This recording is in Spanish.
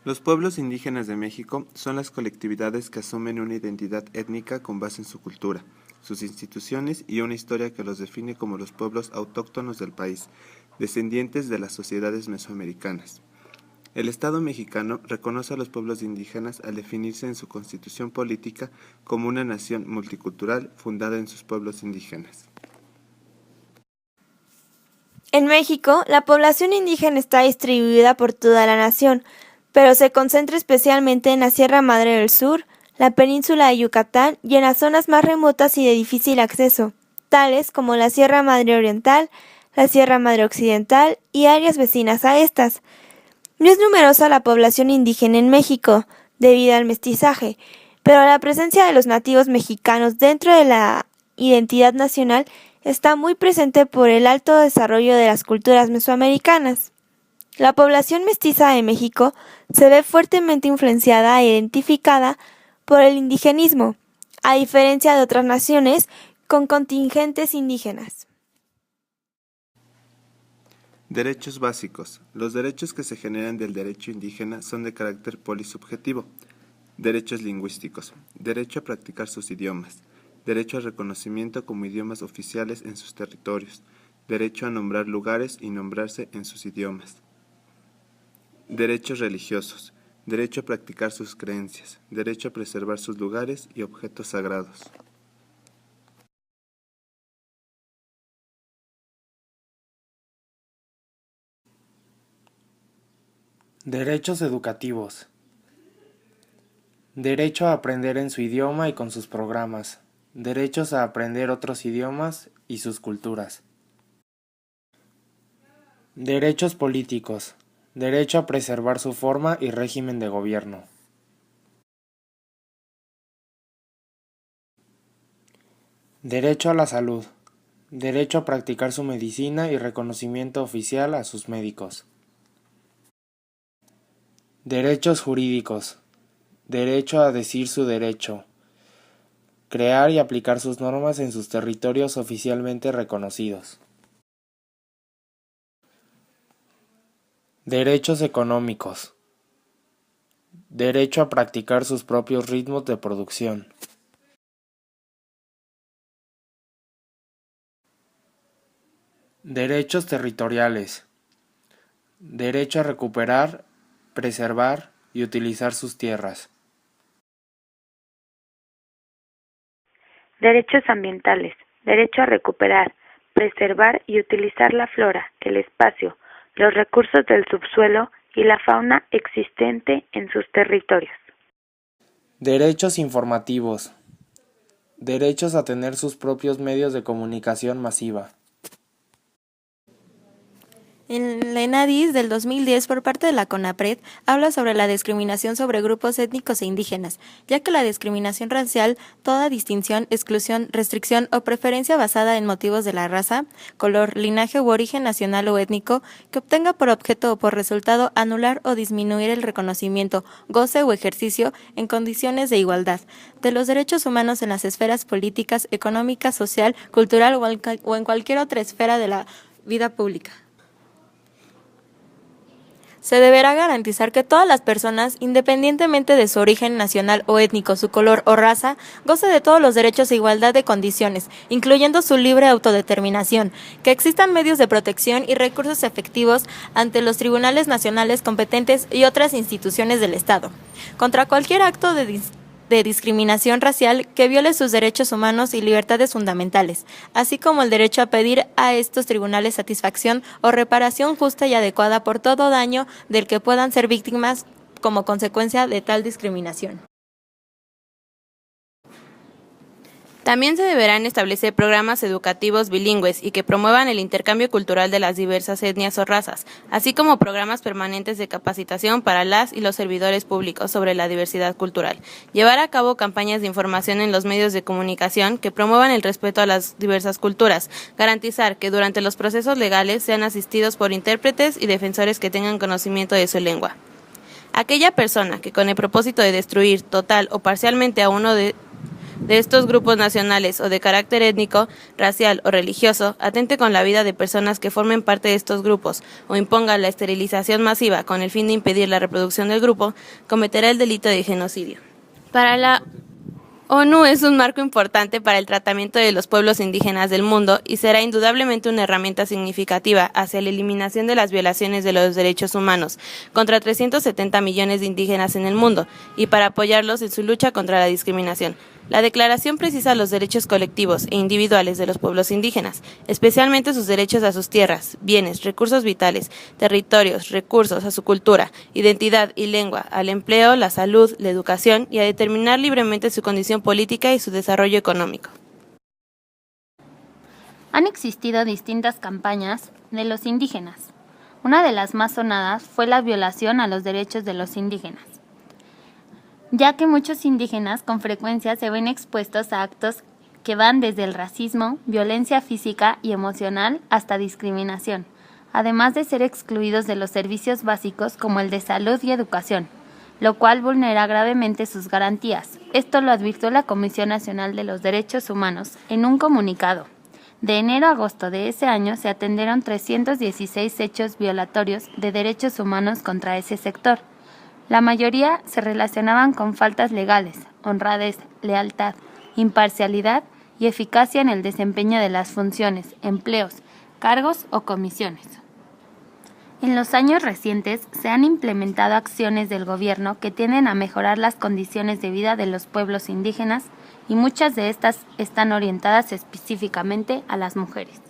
Los pueblos indígenas de México son las colectividades que asumen una identidad étnica con base en su cultura, sus instituciones y una historia que los define como los pueblos autóctonos del país, descendientes de las sociedades mesoamericanas. El Estado mexicano reconoce a los pueblos indígenas al definirse en su constitución política como una nación multicultural fundada en sus pueblos indígenas. En México, la población indígena está distribuida por toda la nación, pero se concentra especialmente en la Sierra Madre del Sur, la península de Yucatán y en las zonas más remotas y de difícil acceso, tales como la Sierra Madre Oriental, la Sierra Madre Occidental y áreas vecinas a estas. No es numerosa la población indígena en México, debido al mestizaje, pero la presencia de los nativos mexicanos dentro de la identidad nacional está muy presente por el alto desarrollo de las culturas mesoamericanas. La población mestiza de México se ve fuertemente influenciada e identificada por el indigenismo, a diferencia de otras naciones con contingentes indígenas. Derechos básicos. Los derechos que se generan del derecho indígena son de carácter polisubjetivo. Derechos lingüísticos. Derecho a practicar sus idiomas. Derecho al reconocimiento como idiomas oficiales en sus territorios. Derecho a nombrar lugares y nombrarse en sus idiomas. Derechos religiosos. Derecho a practicar sus creencias. Derecho a preservar sus lugares y objetos sagrados. Derechos educativos. Derecho a aprender en su idioma y con sus programas. Derechos a aprender otros idiomas y sus culturas. Derechos políticos. Derecho a preservar su forma y régimen de gobierno. Derecho a la salud. Derecho a practicar su medicina y reconocimiento oficial a sus médicos. Derechos jurídicos. Derecho a decir su derecho. Crear y aplicar sus normas en sus territorios oficialmente reconocidos. Derechos económicos. Derecho a practicar sus propios ritmos de producción. Derechos territoriales. Derecho a recuperar, preservar y utilizar sus tierras. Derechos ambientales. Derecho a recuperar, preservar y utilizar la flora, el espacio, los recursos del subsuelo y la fauna existente en sus territorios. Derechos informativos. Derechos a tener sus propios medios de comunicación masiva. En la ENADIS del 2010 por parte de la CONAPRED habla sobre la discriminación sobre grupos étnicos e indígenas, ya que la discriminación racial, toda distinción, exclusión, restricción o preferencia basada en motivos de la raza, color, linaje u origen nacional o étnico, que obtenga por objeto o por resultado anular o disminuir el reconocimiento, goce o ejercicio en condiciones de igualdad de los derechos humanos en las esferas políticas, económica, social, cultural o en cualquier otra esfera de la vida pública. Se deberá garantizar que todas las personas, independientemente de su origen nacional o étnico, su color o raza, goce de todos los derechos e igualdad de condiciones, incluyendo su libre autodeterminación, que existan medios de protección y recursos efectivos ante los tribunales nacionales competentes y otras instituciones del Estado, contra cualquier acto de discriminación racial que viole sus derechos humanos y libertades fundamentales, así como el derecho a pedir a estos tribunales satisfacción o reparación justa y adecuada por todo daño del que puedan ser víctimas como consecuencia de tal discriminación. También se deberán establecer programas educativos bilingües y que promuevan el intercambio cultural de las diversas etnias o razas, así como programas permanentes de capacitación para las y los servidores públicos sobre la diversidad cultural. Llevar a cabo campañas de información en los medios de comunicación que promuevan el respeto a las diversas culturas, garantizar que durante los procesos legales sean asistidos por intérpretes y defensores que tengan conocimiento de su lengua. Aquella persona que con el propósito de destruir total o parcialmente a uno de de estos grupos nacionales o de carácter étnico, racial o religioso, atente con la vida de personas que formen parte de estos grupos o imponga la esterilización masiva con el fin de impedir la reproducción del grupo, cometerá el delito de genocidio. Para la ONU es un marco importante para el tratamiento de los pueblos indígenas del mundo y será indudablemente una herramienta significativa hacia la eliminación de las violaciones de los derechos humanos contra 370 millones de indígenas en el mundo y para apoyarlos en su lucha contra la discriminación. La declaración precisa los derechos colectivos e individuales de los pueblos indígenas, especialmente sus derechos a sus tierras, bienes, recursos vitales, territorios, recursos, a su cultura, identidad y lengua, al empleo, la salud, la educación y a determinar libremente su condición política y su desarrollo económico. Han existido distintas campañas de los indígenas. Una de las más sonadas fue la violación a los derechos de los indígenas, ya que muchos indígenas con frecuencia se ven expuestos a actos que van desde el racismo, violencia física y emocional hasta discriminación, además de ser excluidos de los servicios básicos como el de salud y educación, lo cual vulnera gravemente sus garantías. Esto lo advirtió la Comisión Nacional de los Derechos Humanos en un comunicado. De enero a agosto de ese año se atendieron 316 hechos violatorios de derechos humanos contra ese sector. La mayoría se relacionaban con faltas legales, honradez, lealtad, imparcialidad y eficacia en el desempeño de las funciones, empleos, cargos o comisiones. En los años recientes se han implementado acciones del gobierno que tienden a mejorar las condiciones de vida de los pueblos indígenas y muchas de estas están orientadas específicamente a las mujeres.